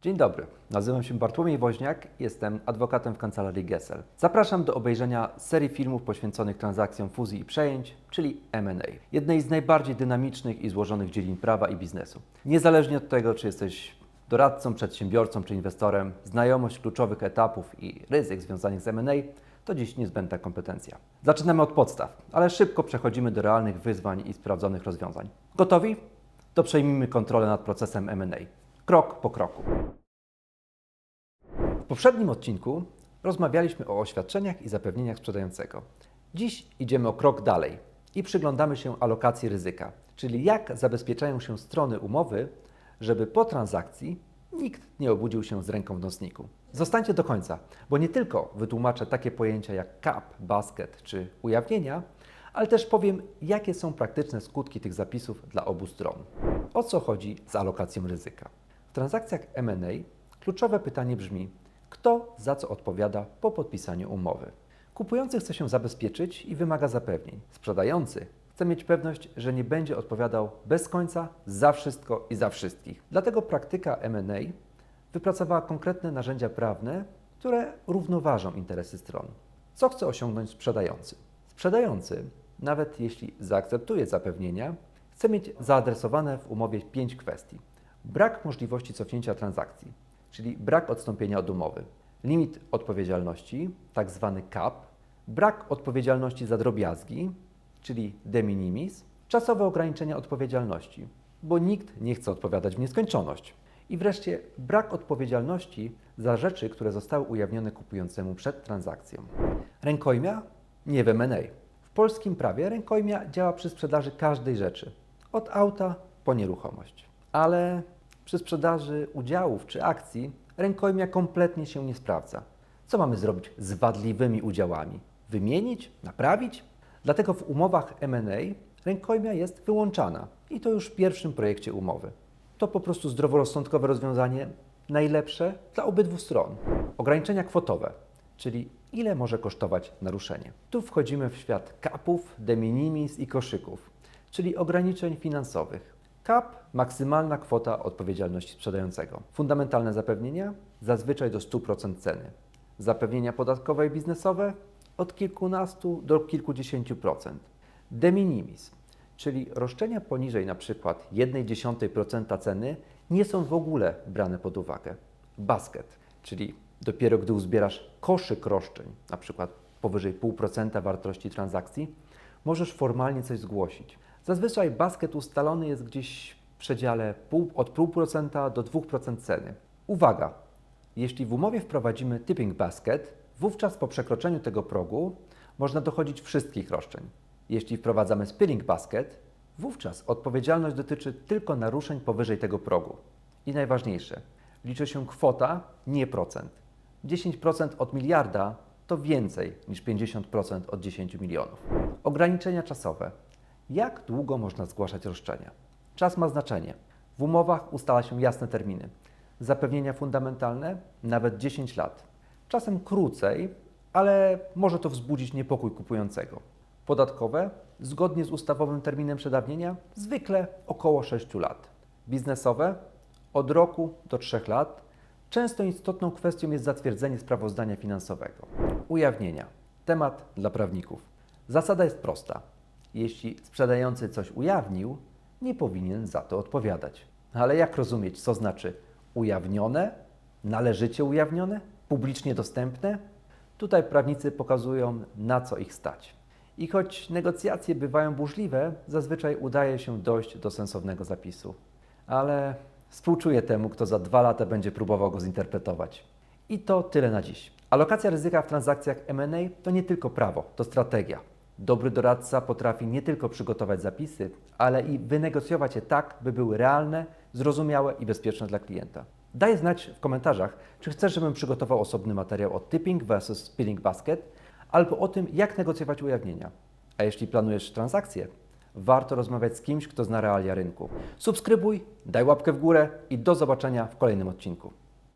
Dzień dobry, nazywam się Bartłomiej Woźniak, jestem adwokatem w kancelarii Gesell. Zapraszam do obejrzenia serii filmów poświęconych transakcjom fuzji i przejęć, czyli M&A. Jednej z najbardziej dynamicznych i złożonych dziedzin prawa i biznesu. Niezależnie od tego, czy jesteś doradcą, przedsiębiorcą czy inwestorem, znajomość kluczowych etapów i ryzyk związanych z M&A to dziś niezbędna kompetencja. Zaczynamy od podstaw, ale szybko przechodzimy do realnych wyzwań i sprawdzonych rozwiązań. Gotowi? To przejmijmy kontrolę nad procesem M&A. Krok po kroku. W poprzednim odcinku rozmawialiśmy o oświadczeniach i zapewnieniach sprzedającego. Dziś idziemy o krok dalej i przyglądamy się alokacji ryzyka, czyli jak zabezpieczają się strony umowy, żeby po transakcji nikt nie obudził się z ręką w nocniku. Zostańcie do końca, bo nie tylko wytłumaczę takie pojęcia jak cap, basket czy ujawnienia, ale też powiem, jakie są praktyczne skutki tych zapisów dla obu stron. O co chodzi z alokacją ryzyka? W transakcjach M&A kluczowe pytanie brzmi, kto za co odpowiada po podpisaniu umowy. Kupujący chce się zabezpieczyć i wymaga zapewnień. Sprzedający chce mieć pewność, że nie będzie odpowiadał bez końca za wszystko i za wszystkich. Dlatego praktyka M&A wypracowała konkretne narzędzia prawne, które równoważą interesy stron. Co chce osiągnąć sprzedający? Sprzedający, nawet jeśli zaakceptuje zapewnienia, chce mieć zaadresowane w umowie 5 kwestii. Brak możliwości cofnięcia transakcji, czyli brak odstąpienia od umowy, limit odpowiedzialności, tak zwany cap, brak odpowiedzialności za drobiazgi, czyli de minimis, czasowe ograniczenia odpowiedzialności, bo nikt nie chce odpowiadać w nieskończoność. I wreszcie brak odpowiedzialności za rzeczy, które zostały ujawnione kupującemu przed transakcją. Rękojmia? Nie w M&A. W polskim prawie rękojmia działa przy sprzedaży każdej rzeczy, od auta po nieruchomość. Ale przy sprzedaży udziałów czy akcji rękojmia kompletnie się nie sprawdza. Co mamy zrobić z wadliwymi udziałami? Wymienić? Naprawić? Dlatego w umowach M&A rękojmia jest wyłączana i to już w pierwszym projekcie umowy. To po prostu zdroworozsądkowe rozwiązanie, najlepsze dla obydwu stron. Ograniczenia kwotowe, czyli ile może kosztować naruszenie. Tu wchodzimy w świat capów, de minimis i koszyków, czyli ograniczeń finansowych. Cap – maksymalna kwota odpowiedzialności sprzedającego. Fundamentalne zapewnienia zazwyczaj do 100% ceny. Zapewnienia podatkowe i biznesowe od kilkunastu do kilkudziesięciu procent. De minimis, czyli roszczenia poniżej np. 0,1% ceny nie są w ogóle brane pod uwagę. Basket, czyli dopiero gdy uzbierasz koszyk roszczeń, np. powyżej 0,5% wartości transakcji, możesz formalnie coś zgłosić. Zazwyczaj basket ustalony jest gdzieś w przedziale od 0,5% do 2% ceny. Uwaga! Jeśli w umowie wprowadzimy tipping basket, wówczas po przekroczeniu tego progu można dochodzić wszystkich roszczeń. Jeśli wprowadzamy spilling basket, wówczas odpowiedzialność dotyczy tylko naruszeń powyżej tego progu. I najważniejsze, liczy się kwota, nie procent. 10% od miliarda to więcej niż 50% od 10 milionów. Ograniczenia czasowe. Jak długo można zgłaszać roszczenia? Czas ma znaczenie. W umowach ustala się jasne terminy. Zapewnienia fundamentalne nawet 10 lat. Czasem krócej, ale może to wzbudzić niepokój kupującego. Podatkowe, zgodnie z ustawowym terminem przedawnienia, zwykle około 6 lat. Biznesowe, od roku do 3 lat. Często istotną kwestią jest zatwierdzenie sprawozdania finansowego. Ujawnienia. Temat dla prawników. Zasada jest prosta. Jeśli sprzedający coś ujawnił, nie powinien za to odpowiadać. Ale jak rozumieć, co znaczy ujawnione, należycie ujawnione, publicznie dostępne? Tutaj prawnicy pokazują, na co ich stać. I choć negocjacje bywają burzliwe, zazwyczaj udaje się dojść do sensownego zapisu. Ale współczuję temu, kto za 2 lata będzie próbował go zinterpretować. I to tyle na dziś. Alokacja ryzyka w transakcjach M&A to nie tylko prawo, to strategia. Dobry doradca potrafi nie tylko przygotować zapisy, ale i wynegocjować je tak, by były realne, zrozumiałe i bezpieczne dla klienta. Daj znać w komentarzach, czy chcesz, żebym przygotował osobny materiał o tipping versus spilling basket, albo o tym, jak negocjować ujawnienia. A jeśli planujesz transakcję, warto rozmawiać z kimś, kto zna realia rynku. Subskrybuj, daj łapkę w górę i do zobaczenia w kolejnym odcinku.